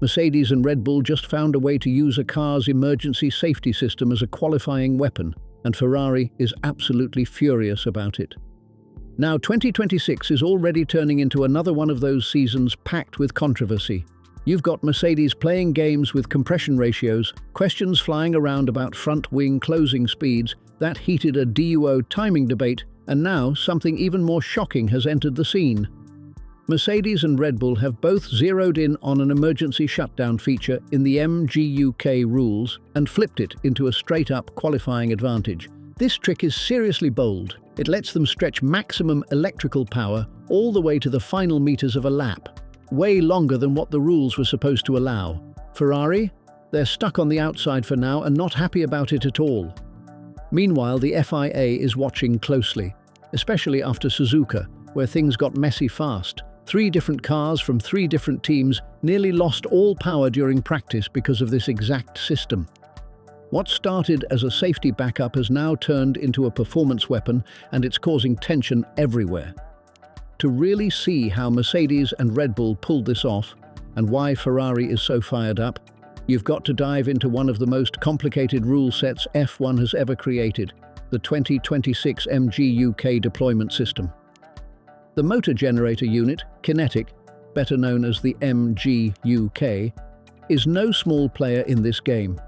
Mercedes and Red Bull just found a way to use a car's emergency safety system as a qualifying weapon, and Ferrari is absolutely furious about it. Now 2026 is already turning into another one of those seasons packed with controversy. You've got Mercedes playing games with compression ratios, questions flying around about front wing closing speeds, that heated a DUO timing debate, and now something even more shocking has entered the scene. Mercedes and Red Bull have both zeroed in on an emergency shutdown feature in the MGUK rules and flipped it into a straight-up qualifying advantage. This trick is seriously bold. It lets them stretch maximum electrical power all the way to the final meters of a lap, way longer than what the rules were supposed to allow. Ferrari? They're stuck on the outside for now and not happy about it at all. Meanwhile, the FIA is watching closely, especially after Suzuka, where things got messy fast. 3 different cars from 3 different teams nearly lost all power during practice because of this exact system. What started as a safety backup has now turned into a performance weapon, and it's causing tension everywhere. To really see how Mercedes and Red Bull pulled this off, and why Ferrari is so fired up, you've got to dive into one of the most complicated rule sets F1 has ever created, the 2026 MGUK deployment system. The motor generator unit, Kinetic, better known as the MGUK, is no small player in this game.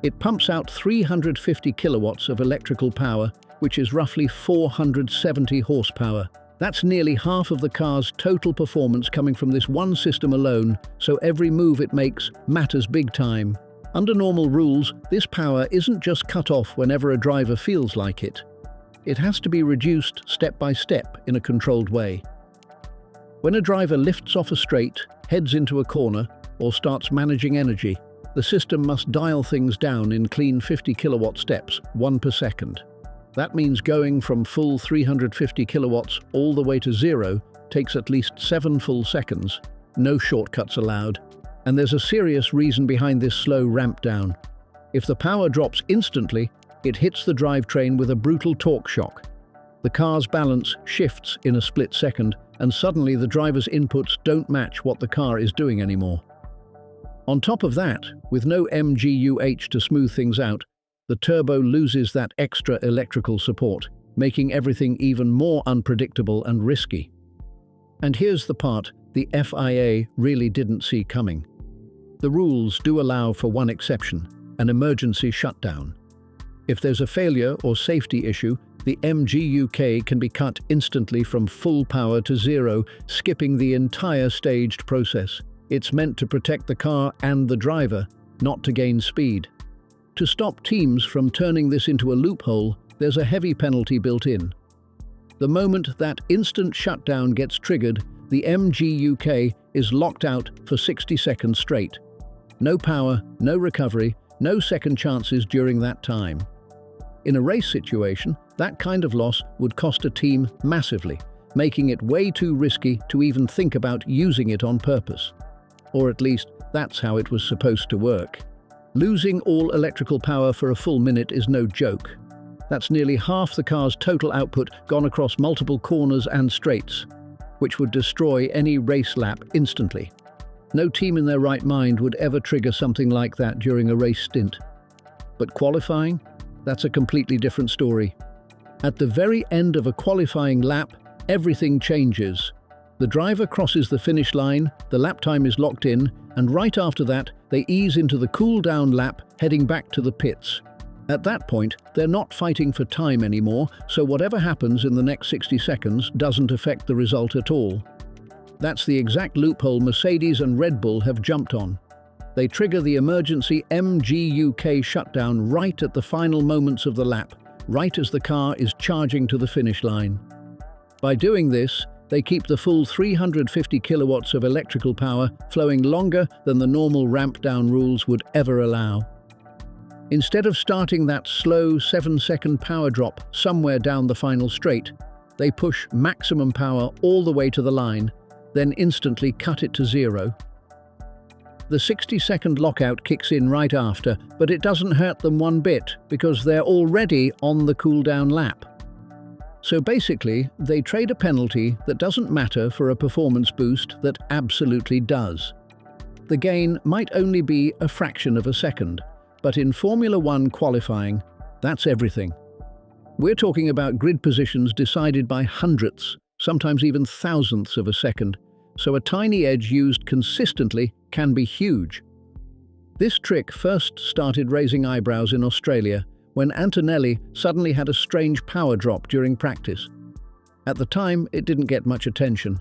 It pumps out 350 kilowatts of electrical power, which is roughly 470 horsepower. That's nearly half of the car's total performance coming from this one system alone, so every move it makes matters big time. Under normal rules, this power isn't just cut off whenever a driver feels like it. It has to be reduced step by step in a controlled way. When a driver lifts off a straight, heads into a corner, or starts managing energy, the system must dial things down in clean 50 kilowatt steps, 1 per second. That means going from full 350 kilowatts all the way to 0 takes at least 7 full seconds, no shortcuts allowed, and there's a serious reason behind this slow ramp down. If the power drops instantly, it hits the drivetrain with a brutal torque shock. The car's balance shifts in a split second, and suddenly the driver's inputs don't match what the car is doing anymore. On top of that, with no MGUH to smooth things out, the turbo loses that extra electrical support, making everything even more unpredictable and risky. And here's the part the FIA really didn't see coming. The rules do allow for one exception, an emergency shutdown. If there's a failure or safety issue, the MGUK can be cut instantly from full power to 0, skipping the entire staged process. It's meant to protect the car and the driver, not to gain speed. To stop teams from turning this into a loophole, there's a heavy penalty built in. The moment that instant shutdown gets triggered, the MGUK is locked out for 60 seconds straight. No power, no recovery, no second chances during that time. In a race situation, that kind of loss would cost a team massively, making it way too risky to even think about using it on purpose. Or at least, that's how it was supposed to work. Losing all electrical power for a full minute is no joke. That's nearly half the car's total output gone across multiple corners and straights, which would destroy any race lap instantly. No team in their right mind would ever trigger something like that during a race stint. But qualifying? That's a completely different story. At the very end of a qualifying lap, everything changes. The driver crosses the finish line, the lap time is locked in, and right after that, they ease into the cool-down lap, heading back to the pits. At that point, they're not fighting for time anymore, so whatever happens in the next 60 seconds doesn't affect the result at all. That's the exact loophole Mercedes and Red Bull have jumped on. They trigger the emergency MGUK shutdown right at the final moments of the lap, right as the car is charging to the finish line. By doing this, they keep the full 350 kilowatts of electrical power flowing longer than the normal ramp-down rules would ever allow. Instead of starting that slow 7-second power drop somewhere down the final straight, they push maximum power all the way to the line, then instantly cut it to 0. The 60-second lockout kicks in right after, but it doesn't hurt them one bit because they're already on the cool-down lap. So basically, they trade a penalty that doesn't matter for a performance boost that absolutely does. The gain might only be a fraction of a second, but in Formula One qualifying, that's everything. We're talking about grid positions decided by hundredths, sometimes even thousandths of a second, so a tiny edge used consistently can be huge. This trick first started raising eyebrows in Australia when Antonelli suddenly had a strange power drop during practice. At the time, it didn't get much attention,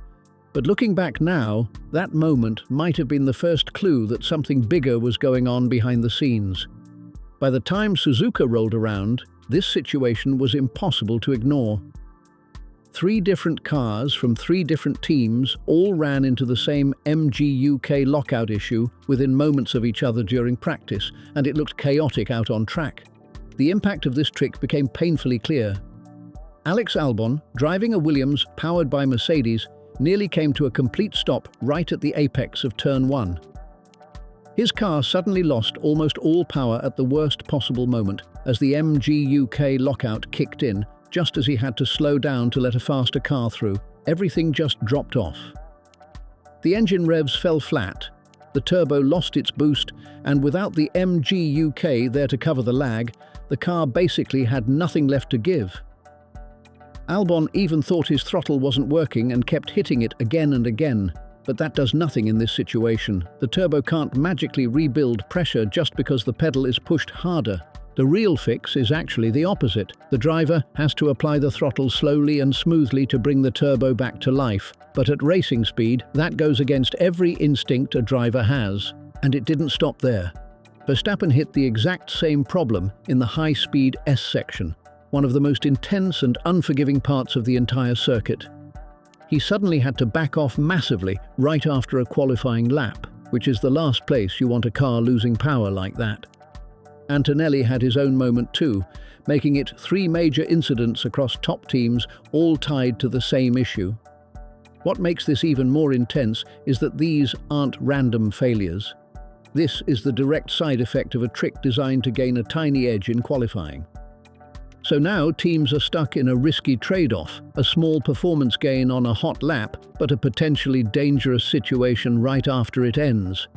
but looking back now, that moment might have been the first clue that something bigger was going on behind the scenes. By the time Suzuka rolled around, this situation was impossible to ignore. 3 different cars from 3 different teams all ran into the same MGUK lockout issue within moments of each other during practice, and it looked chaotic out on track. The impact of this trick became painfully clear. Alex Albon, driving a Williams powered by Mercedes, nearly came to a complete stop right at the apex of Turn 1. His car suddenly lost almost all power at the worst possible moment as the MGUK lockout kicked in, just as he had to slow down to let a faster car through. Everything just dropped off. The engine revs fell flat, the turbo lost its boost, and without the MGUK there to cover the lag, the car basically had nothing left to give. Albon even thought his throttle wasn't working and kept hitting it again and again, but that does nothing in this situation. The turbo can't magically rebuild pressure just because the pedal is pushed harder. The real fix is actually the opposite. The driver has to apply the throttle slowly and smoothly to bring the turbo back to life, but at racing speed, that goes against every instinct a driver has. And it didn't stop there. Verstappen hit the exact same problem in the high-speed S section, one of the most intense and unforgiving parts of the entire circuit. He suddenly had to back off massively right after a qualifying lap, which is the last place you want a car losing power like that. Antonelli had his own moment too, making it 3 major incidents across top teams, all tied to the same issue. What makes this even more intense is that these aren't random failures. This is the direct side effect of a trick designed to gain a tiny edge in qualifying. So now teams are stuck in a risky trade-off, a small performance gain on a hot lap, but a potentially dangerous situation right after it ends.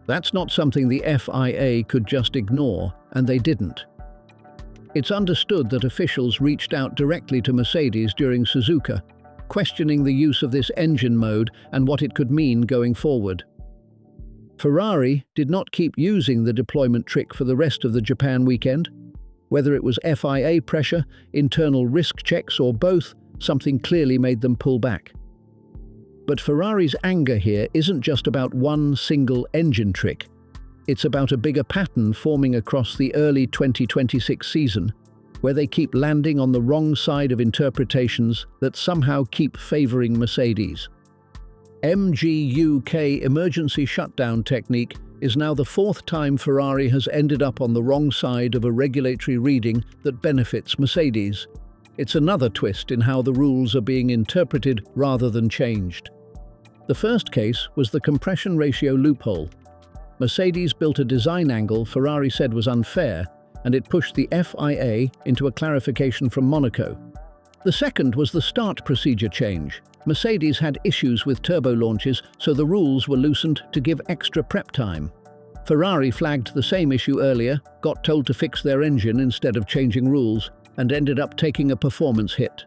That's not something the FIA could just ignore, and they didn't. It's understood that officials reached out directly to Mercedes during Suzuka, questioning the use of this engine mode and what it could mean going forward. Ferrari did not keep using the deployment trick for the rest of the Japan weekend. Whether it was FIA pressure, internal risk checks, or both, something clearly made them pull back. But Ferrari's anger here isn't just about one single engine trick. It's about a bigger pattern forming across the early 2026 season, where they keep landing on the wrong side of interpretations that somehow keep favoring Mercedes. MGUK emergency shutdown technique is now the 4th time Ferrari has ended up on the wrong side of a regulatory reading that benefits Mercedes. It's another twist in how the rules are being interpreted rather than changed. The first case was the compression ratio loophole. Mercedes built a design angle Ferrari said was unfair, and it pushed the FIA into a clarification from Monaco. The second was the start procedure change. Mercedes had issues with turbo launches, so the rules were loosened to give extra prep time. Ferrari flagged the same issue earlier, got told to fix their engine instead of changing rules, and ended up taking a performance hit.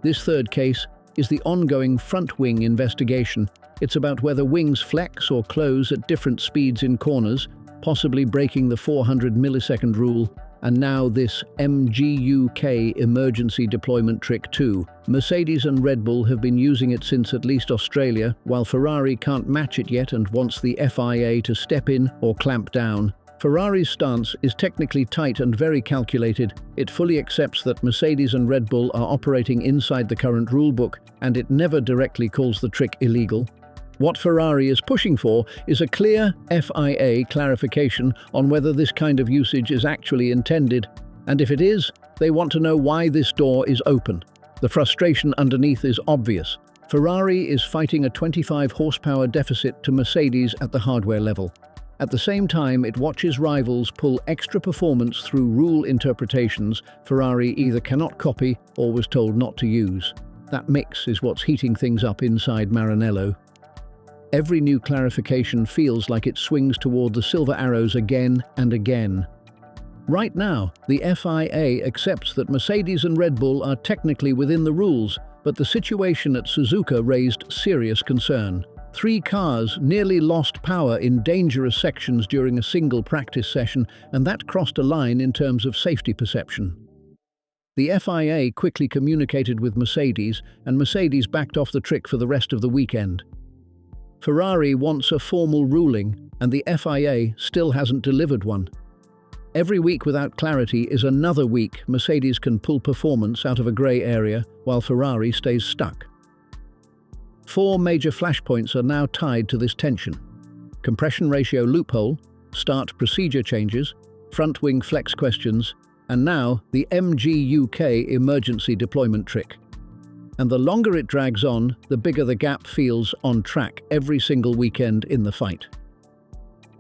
This third case is the ongoing front wing investigation. It's about whether wings flex or close at different speeds in corners, possibly breaking the 400 millisecond rule, and now this MGUK emergency deployment trick too. Mercedes and Red Bull have been using it since at least Australia, while Ferrari can't match it yet and wants the FIA to step in or clamp down. Ferrari's stance is technically tight and very calculated. It fully accepts that Mercedes and Red Bull are operating inside the current rulebook, and it never directly calls the trick illegal. What Ferrari is pushing for is a clear FIA clarification on whether this kind of usage is actually intended, and if it is, they want to know why this door is open. The frustration underneath is obvious. Ferrari is fighting a 25 horsepower deficit to Mercedes at the hardware level. At the same time, it watches rivals pull extra performance through rule interpretations Ferrari either cannot copy or was told not to use. That mix is what's heating things up inside Maranello. Every new clarification feels like it swings toward the silver arrows again and again. Right now, the FIA accepts that Mercedes and Red Bull are technically within the rules, but the situation at Suzuka raised serious concern. 3 cars nearly lost power in dangerous sections during a single practice session, and that crossed a line in terms of safety perception. The FIA quickly communicated with Mercedes, and Mercedes backed off the trick for the rest of the weekend. Ferrari wants a formal ruling, and the FIA still hasn't delivered one. Every week without clarity is another week Mercedes can pull performance out of a grey area, while Ferrari stays stuck. 4 major flashpoints are now tied to this tension: compression ratio loophole, start procedure changes, front wing flex questions, and now the MGUK emergency deployment trick. And the longer it drags on, the bigger the gap feels on track every single weekend in the fight.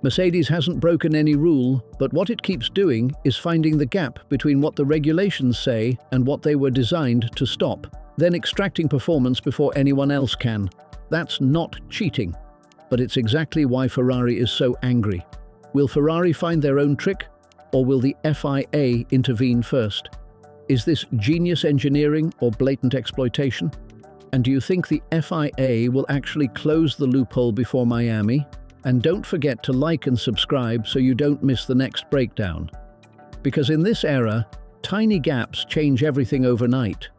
Mercedes hasn't broken any rule, but what it keeps doing is finding the gap between what the regulations say and what they were designed to stop, then extracting performance before anyone else can. That's not cheating, but it's exactly why Ferrari is so angry. Will Ferrari find their own trick, or will the FIA intervene first? Is this genius engineering or blatant exploitation? And do you think the FIA will actually close the loophole before Miami? And don't forget to like and subscribe so you don't miss the next breakdown. Because in this era, tiny gaps change everything overnight.